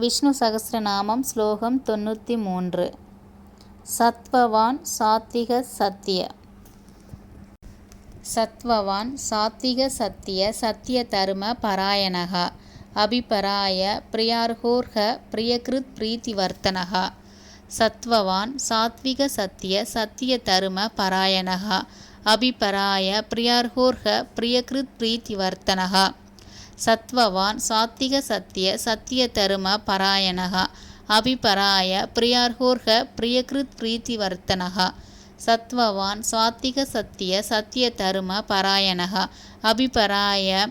விஷ்ணு சகஸ்ரநாமம் ஸ்லோகம் 93. சத்வவான் சாத்விக சத்ய. சத்வவான் சாத்விக சத்ய சத்ய தர்ம பராயணः அபிபராய பிரியார்ஹோர்ஹ பிரியக்ருத் பிரீத்திவர்த்தனः. சத்வவான் சாத்விக சத்ய சத்ய தர்ம பராயணः அபிபராய பிரியார்ஹோர்ஹ பிரியக்ருத் பிரீத்திவர்த்தனः. சத்வவான் சாத்விக சத்ய சத்ய தர்ம பராயணः அபிபராய பிரியார்ஹோர்ஹ பிரியக்ருத் பிரீத்திவர்த்தனः. சத்வவான் சாத்விக சத்ய சத்ய தர்ம பராயணः அபிபராய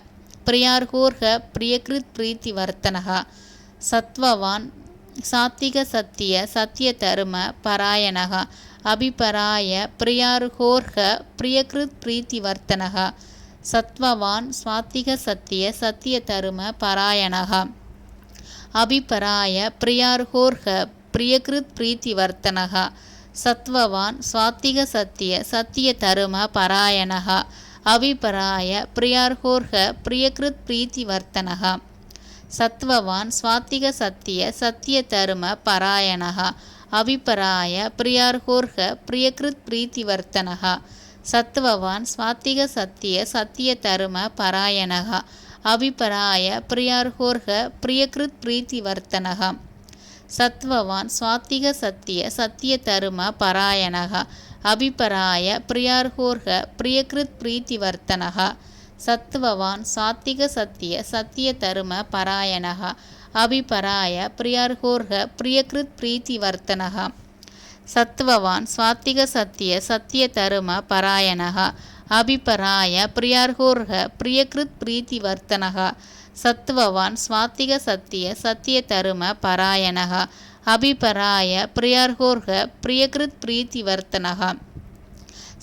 பிரியார்ஹோர்ஹ பிரியக்ருத் பிரீத்திவர்த்தனः. சத்வவான் சாத்விக சத்ய சத்ய தர்ம பராயணः அபிபராய பிரியார்ஹோர்ஹ பிரியக்ருத் பிரீத்திவர்த்தனः. சத்வவான் சாத்விக சத்ய சத்ய தர்ம பராயணः அபிபராய பிரியார்ஹோர்ஹ பிரியக்ருத் பிரீத்திவர்த்தனः. சத்வவான் சாத்விக சத்ய சத்ய தர்ம பராயணः அபிபராய பிரியார்ஹோர்ஹ பிரியக்ருத் பிரீத்திவர்த்தனः. சத்வவான் சாத்விக சத்ய சத்ய தர்ம பராயணः அபிபராய பிரியார்ஹோர்ஹ பிரியக்ருத் பிரீத்திவர்த்தனः. சத்வவான் சாத்விக சத்ய சத்ய தர்ம பராயணः அபிபராய பிரியார்ஹோர்ஹ பிரியக்ருத் பிரீத்திவர்த்தனः. சத்வவான் சாத்விக சத்ய சத்ய தர்ம பராயணः அபிபராய பிரியார்ஹோர்ஹ பிரியக்ருத் பிரீத்திவர்த்தனः. சத்வவான் சாத்விக சத்ய சத்ய தர்ம பராயணः அபிபராய பிரியார்ஹோர்ஹ பிரியக்ருத் பிரீத்திவர்த்தனः. சத்வவான் சாத்விக சத்ய சத்ய தர்ம பராயணः அபிபராய பிரியார்ஹோர்ஹ பிரியக்ருத் பிரீத்திவர்த்தனः. சத்வவான் சாத்விக சத்ய சத்ய தர்ம பராயணः அபிபராய பிரியார்ஹோர்ஹ பிரியக்ருத் பிரீத்திவர்த்தனः.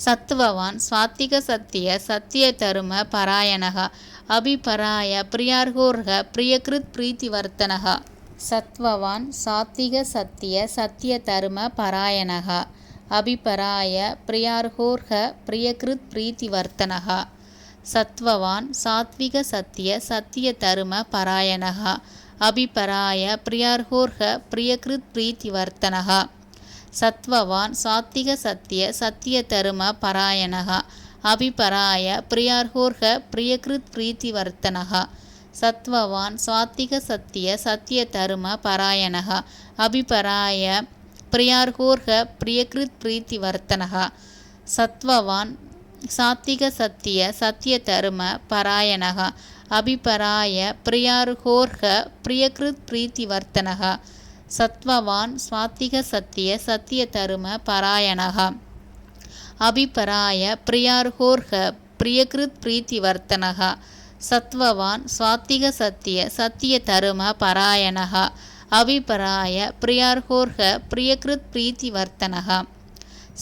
சத்வவான் சாத்விக சத்ய சத்ய தர்ம பராயணः அபிபராய பிரியார்ஹோர்ஹ பிரியக்ருத் பிரீத்திவர்த்தனः. சத்வவான் சாத்விக சத்ய சத்ய தர்ம பராயணः அபிபராய பிரியார்ஹோர்ஹ பிரியக்ருத் பிரீத்திவர்த்தனः. சத்வவான் சாத்விக சத்ய சத்ய தர்ம பராயணः அபிபராய பிரியார்ஹோர்ஹ பிரியக்ருத் பிரீத்திவர்த்தனः. சத்வவான் சாத்விக சத்ய சத்ய தர்ம பராயணः அபிபராய பிரியார்ஹோர்ஹ பிரியக்ருத் பிரீத்திவர்த்தனः. சத்வவான் சாத்விக சத்ய சத்ய தர்ம பராயணः அபிபராய பிரியார்ஹோர்ஹ பிரியக்ருத் பிரீத்திவர்த்தனः. சத்வவான் சாத்விக சத்ய சத்ய தர்ம பராயணः அபிபராய பிரியார்ஹோர்ஹ பிரியக்ருத் பிரீத்திவர்த்தனः. சத்வவான் சாத்விக சத்ய சத்ய தர்ம பராயணः அபிபராய பிரியார்ஹோர்ஹ பிரியக்ருத் பிரீத்திவர்த்தனः. சத்வவான் சாத்விக சத்ய சத்ய தர்ம பராயணः அபிபராய பிரியார்ஹோர்ஹ பிரியக்ருத் பிரீத்திவர்த்தனः.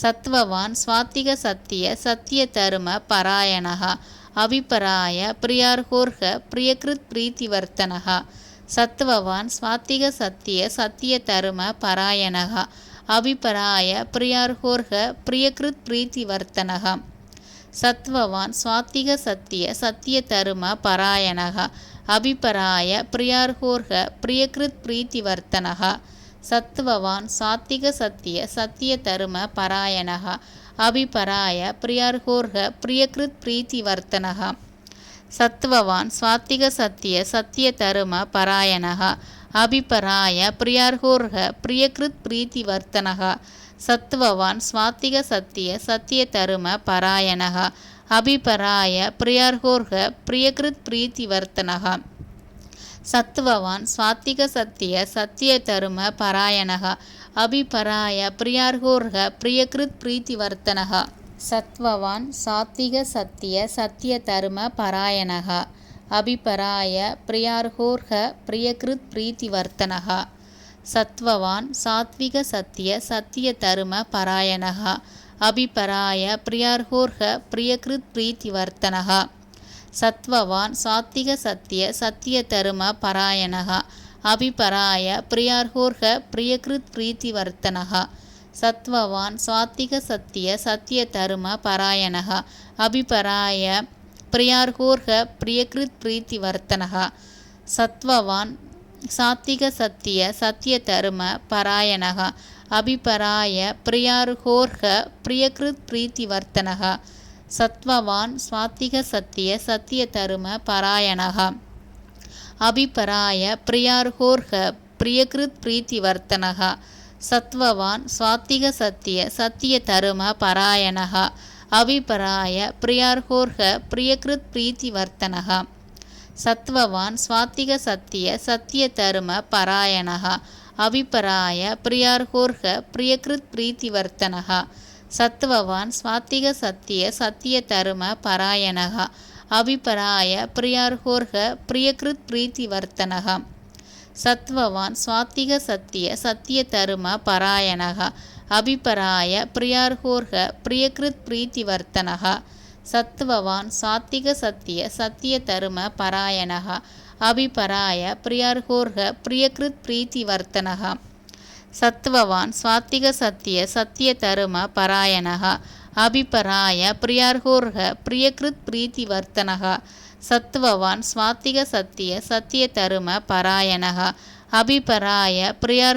சத்வவான் சாத்விக சத்ய சத்ய தர்ம பராயணः அபிபராய பிரியார்ஹோர்ஹ பிரியக்ருத் பிரீத்திவர்த்தனः. சத்வவான் சாத்விக சத்ய சத்ய தர்ம பராயணः அபிபராய பிரியார்ஹோர்ஹ பிரியக்ருத் பிரீத்திவர்த்தனः. சத்வவான் சாத்விக சத்ய சத்ய தர்ம பராயணः அபிபராய பிரியார்ஹோர்ஹ பிரியக்ருத் பிரீத்திவர்த்தனः. சத்வவான் சாத்விக சத்ய சத்ய தர்ம பராயணः அபிபராய பிரியார்ஹோர்ஹ பிரியக்ருத் பிரீத்திவர்த்தனः. சத்வவான் சாத்விக சத்ய சத்ய தர்ம பராயணः அபிபராய பிரியார்ஹோர்ஹ பிரியக்ருத் பிரீத்திவர்த்தனः. சத்வவான் சாத்விக சத்ய சத்ய தர்ம பராயணः அபிபராய பிரியார்ஹோர்ஹ பிரியக்ருத் பிரீத்திவர்த்தனः. சத்வவான் சாத்விக சத்ய சத்ய தர்ம பராயணः அபிபராய பிரியார்ஹோர்ஹ பிரியக்ருத் பிரீத்திவர்த்தனः. சத்வவான் சாத்விக சத்ய சத்ய தர்ம பராயணः அபிபராய பிரியார்ஹோர்ஹ பிரியக்ருத் பிரீத்திவர்த்தனः. சத்வவான் சாத்விக சத்ய சத்ய தர்ம பராயணः அபிபராய பிரியார்ஹோர்ஹ பிரியக்ருத் பிரீத்திவர்த்தனः. சத்வவான் சாத்விக சத்ய சத்ய தர்ம பராயணः அபிபராய பிரியார்ஹோர்ஹ பிரியக்ருத் பிரீத்திவர்த்தனः. சத்வவான் சாத்விக சத்ய சத்ய தர்ம பராயணः அபிபராய பிரியார்ஹோர்ஹ பிரியக்ருத் பிரீத்திவர்த்தனः. சத்வவான் சாத்விக சத்திய சத்திய தரும பராயணः அபிபராய பிரியார்ஹோர்ஹ பிரியக்ருத் பிரீத்திவர்த்தனः சத்வவான் சாத்விக சத்திய சத்திய தரும பராயணः அபிபராய பிரியார்ஹோர்ஹ பிரியக்ருத் பிரீத்திவர்த்தனः சத்வவான் சாத்விக சத்திய சத்திய தரும பராயணः அபிபராய பிரியார்ஹோர்ஹ பிரியக்ருத் பிரீத்திவர்த்தனः சத்வவான் சாத்விக சத்திய சத்திய தரும பராயணः அபிபராய பிரியார்ஹோர்ஹ பிரியக்ருத் பிரீத்திவர்த்தனः சத்வவான் சாத்விக சத்திய சத்திய தரும பராயணः அபிபராய பிரியார்ஹோர்ஹ பிரியக்ருத் பிரீத்திவர்த்தனः சத்வவான் சாத்விக சத்திய சத்திய தரும பராயணः அபிபராய பிரியார்ஹோர்ஹ பிரியக்ருத் பிரீத்திவர்த்தனः சத்வவான் சாத்விக சத்திய சத்திய தரும பராயணः அபிபராய பிரியார்ஹோர்ஹ பிரியக்ருத் பிரீத்திவர்த்தனः சத்வவான் சாத்விக சத்திய சத்திய தரும பராயணः அபிபராய பிரியார்ஹோர்ஹ பிரியக்ருத் பிரீத்திவர்த்தனः சத்வவான் சாத்விக சத்திய சத்திய தரும பராயணः அபிபராய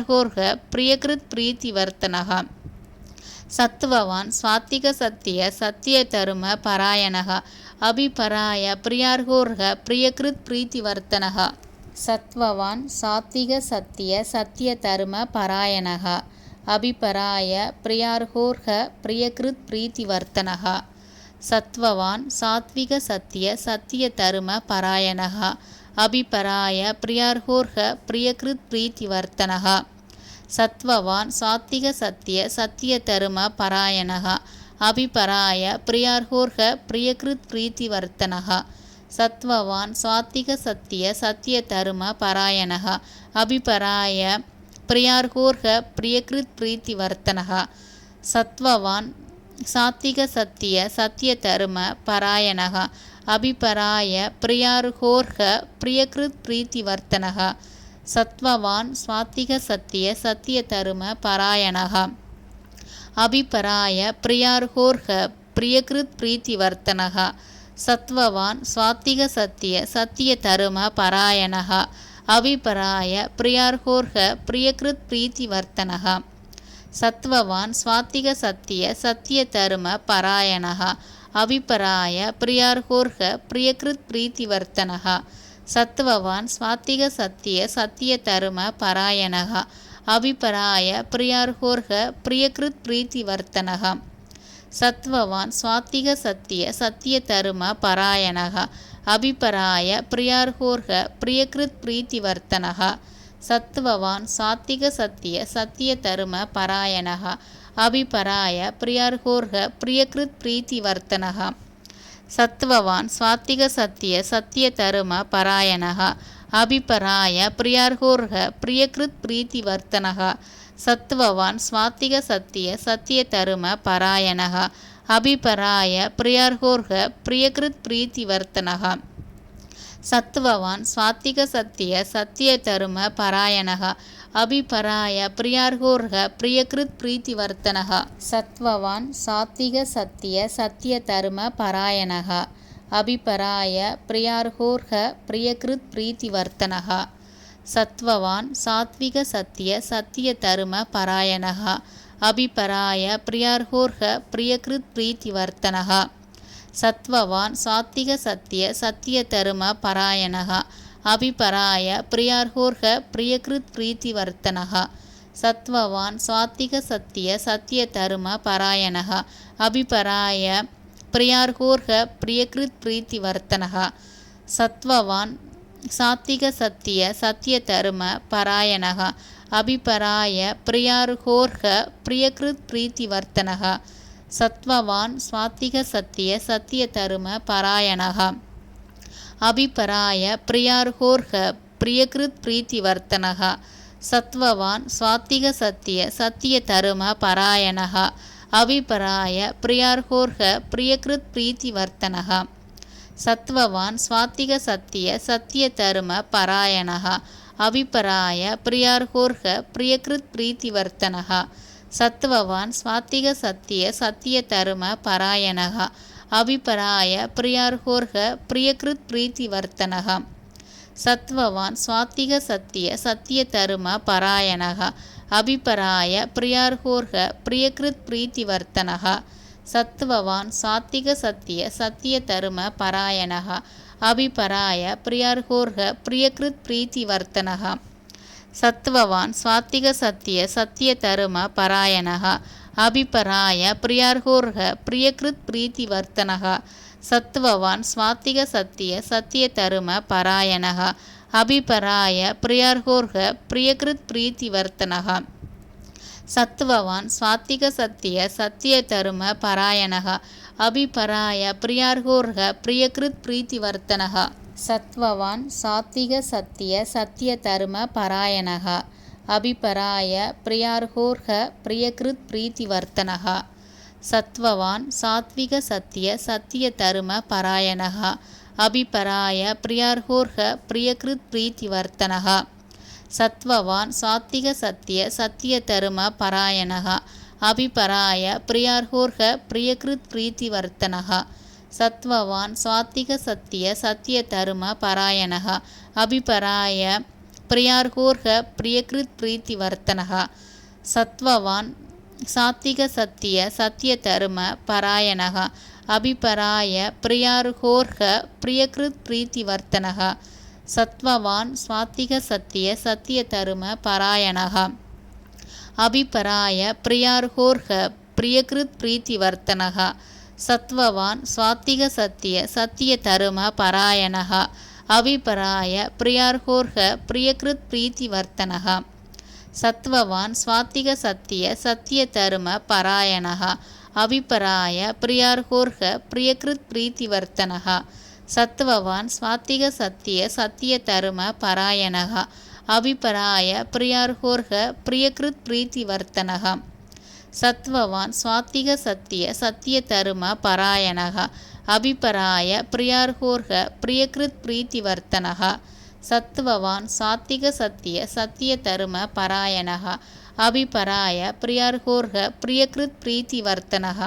பிரியார்ஹோர்ஹ பிரியக்ருத் பிரீத்திவர்த்தனः சத்வவான் சாத்விக சத்திய சத்திய தரும பராயணः அபிபராய பிரியார்ஹோர்ஹ பிரியக்ருத் பிரீத்திவர்த்தனः சத்வவான் சாத்விக சத்திய சத்திய தரும பராயணः அபிபராய பிரியார்ஹோர்ஹ பிரியக்ருத் பிரீத்திவர்த்தனः சத்வவான் சாத்விக சத்திய சத்திய தரும பராயணः அபிபராய பிரியார்ஹோர்ஹ பிரியக்ருத் பிரீத்திவர்த்தனः சத்வவான் சாத்விக சத்திய சத்திய தரும பராயணः அபிபராய பிரியார்ஹோர்ஹ பிரியக்ருத் பிரீத்திவர்த்தனः சத்வவான் சாத்விக சத்திய சத்திய தரும பராயணः அபிபராய பிரியார்ஹோர்ஹ பிரியக்ருத் பிரீத்திவர்த்தனः சத்வவான் சாத்விக சத்திய சத்திய தரும பராயணः அபிபராய பிரியார்ஹோர்ஹ பிரியக்ருத் பிரீத்திவர்த்தனः சத்வவான் சாத்விக சத்திய சத்திய தரும பராயணः அபிபராய பிரியார்ஹோர்ஹ பிரியக்ருத் பிரீத்திவர்த்தனः சத்வவான் சாத்விக சத்திய சத்திய தரும பராயணः அபிபராய பிரியார்ஹோர்ஹ பிரியக்ருத் பிரீத்திவர்த்தனः சத்வவான் சாத்விக சத்திய சத்திய தரும பராயணः அபிபராய பிரியார்ஹோர்ஹ பிரியக்ருத் பிரீத்திவர்த்தனः சத்வவான் சாத்விக சத்திய சத்திய தரும பராயணः அபிபராய பிரியார்ஹோர்ஹ பிரியக்ருத் பிரீத்திவர்த்தனः சத்வவான் சாத்விக சத்திய சத்திய தரும பராயணः அபிபராய பிரியார்ஹோர்ஹ பிரியக்ருத் பிரீத்திவர்த்தனः சத்வவான் சாத்விக சத்திய சத்திய தரும பராயணः அபிபராய பிரியார்ஹோர்ஹ பிரியக்ருத் பிரீத்திவர்த்தனः சத்வவான் சாத்விக சத்திய சத்திய தரும பராயணः அபிபராய பிரியார்ஹோர்ஹ பிரியக்ருத் பிரீத்திவர்த்தனः சத்வவான் சாத்விக சத்திய சத்திய தரும பராயணः அபிபராய பிரியார்ஹோர்ஹ பிரியக்ருத் பிரீத்திவர்த்தனः சத்வவான் சாத்விக சத்திய சத்திய தரும பராயணः அபிபராய பிரியார்ஹோர்ஹ பிரியக்ருத் பிரீத்திவர்த்தனः சத்வவான் சாத்விக சத்திய சத்திய தரும பராயணः அபிபராய பிரியார்ஹோர்ஹ பிரியக்ருத் பிரீத்திவர்த்தனः சத்வவான் சாத்விக சத்திய சத்திய தரும பராயணः அபிபராய பிரியார்ஹோர்ஹ பிரியக்ருத் பிரீத்திவர்த்தனः சத்வவான் சாத்விக சத்திய சத்திய தரும பராயணः அபிபராய பிரியார்ஹோர்ஹ பிரியக்ருத் பிரீத்திவர்த்தனः சத்வவான் சாத்விக சத்திய சத்திய தரும பராயணः அபிபராய பிரியார்ஹோர்ஹ பிரியக்ருத் பிரீத்திவர்த்தனः சத்வவான் சாத்விக சத்திய சத்திய தரும பராயணः அபிபராய பிரியார்ஹோர்ஹ பிரியக்ருத் பிரீத்திவர்த்தனः சத்வவான் சாத்விக சத்திய சத்திய தரும பராயணः அபிபராய பிரியார்ஹோர்ஹ பிரியக்ருத் பிரீத்திவர்த்தனः சத்வவான் சாத்விக சத்திய சத்திய தரும பராயணः அபிபராய பிரியார்ஹோர்ஹ பிரியக்ருத் பிரீத்திவர்த்தனः சத்வவான் சாத்விக சத்திய சத்திய தரும பராயணः அபிபராய பிரியார்ஹோர்ஹ பிரியக்ருத் பிரீத்திவர்த்தனः சத்வவான் சாத்விக சத்திய சத்திய தரும பராயணः அபிபராய பிரியார்ஹோர்ஹ பிரியக்ருத் பிரீத்திவர்த்தனः சத்வவான் ஸ்வாத்திக சத்திய சத்திய தரும பராயணः அபிபராய பிரியார்ஹோர்ஹ பிரியகிருத் பிரீத்திவர்த்தனः சத்வவான் சாத்திக சத்திய சத்திய தரும பராயணः அபிபராய பிரியார்ஹோர்ஹ பிரியகிருத் பிரீத்திவர்த்தனः சத்வவான் ஸ்வாத்திக சத்திய சத்திய தரும பராயணः அபிபராய பிரியார்ஹோர்ஹ பிரியகிருத் பிரீத்திவர்த்தனः சத்வவான் ஸ்வாத்திக சத்திய சத்திய தரும பராயணः அபிபராய பிரியார்ஹோர்ஹ பிரியகிருத் பிரீத்திவர்த்தனः சத்வவான் ஸ்வாத்திக சத்திய சத்திய தரும பராயணः அபிபராய பிரியார்ஹோர்ஹ பிரியகிருத் பிரீத்திவர்த்தனः சத்வவான் சாத்திக சத்திய சத்திய தரும பராயணः அபிபராய பிரியார்ஹோர்ஹ பிரியகிருத் பிரீத்திவர்த்தனः சத்வவான் சாத்விக சத்திய சத்திய தரும பராயணः அபிபராய பிரியார்ஹோர்ஹ பிரியகிருத் பிரீத்திவர்த்தனः சத்வவான் சாத்விக சத்திய சத்திய தரும பராயணः அபிபராய பிரியார்ஹோர்ஹ பிரியகிருத் பிரீத்திவர்த்தனः சத்வவான் சாத்விக சத்திய சத்திய தரும பராயணः அபிபராய பிரியார்ஹோர்ஹ பிரியகிருத் பிரீத்திவர்த்தனः சத்வவான் சாத்விக சத்திய சத்திய தரும பராயணः அபிபராய பிரியார்ஹோர்ஹ பிரியகிருத் பிரீத்திவர்த்தனः சத்வவான் ஸ்வாத்திக சத்திய சத்திய தரும பராயணः அபிபராய பிரியார்ஹோர்ஹ பிரியகிருத் பிரீத்திவர்த்தனः சத்வவான் ஸ்வாத்திக சத்திய சத்திய தரும பராயணः அபிபராய பிரியார்ஹோர்ஹ பிரியகிருத் பிரீத்திவர்த்தனः சத்வவான் ஸ்வாத்திக சத்திய சத்திய தரும பராயணः அபிபராய பிரியார்ஹோர்ஹ பிரியகிருத் பிரீத்திவர்த்தனः சத்வவான் ஸ்வாத்திக சத்திய சத்திய தரும பராயணः அபிபராய பிரியார்ஹோர்ஹ பிரியகிருத் பிரீத்திவர்த்தனः சத்வவான் ஸ்வாத்திக சத்திய சத்திய தரும பராயணः அபிபராய பிரியார்ஹோர்ஹ பிரியகிருத் பிரீத்திவர்த்தனः சத்வவான் சாத்திக சத்திய சத்திய தரும பராயணः அபிபராய பிரியார்ஹோர்ஹ பிரியகிருத் பிரீத்திவர்த்தனः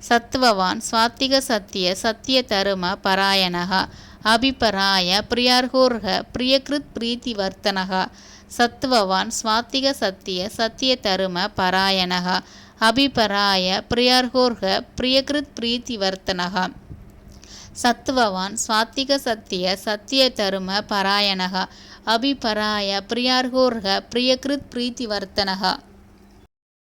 சத்வவான் ஸ்வாத்திக சத்திய சத்திய தரும பராயணः அபிபராய பிரியார்ஹோர்ஹ பிரியகிருத் பிரீத்திவர்த்தனः சத்வவான் ஸ்வாத்திக சத்திய சத்திய தரும பராயணः அபிபராய பிரியார்ஹோர்ஹ பிரியகிருத் பிரீத்திவர்த்தனः சத்வவான் ஸ்வாத்திக சத்திய சத்திய தரும பராயணः அபிபராய பிரியார்ஹோர்ஹ பிரியகிருத் பிரீத்திவர்த்தனः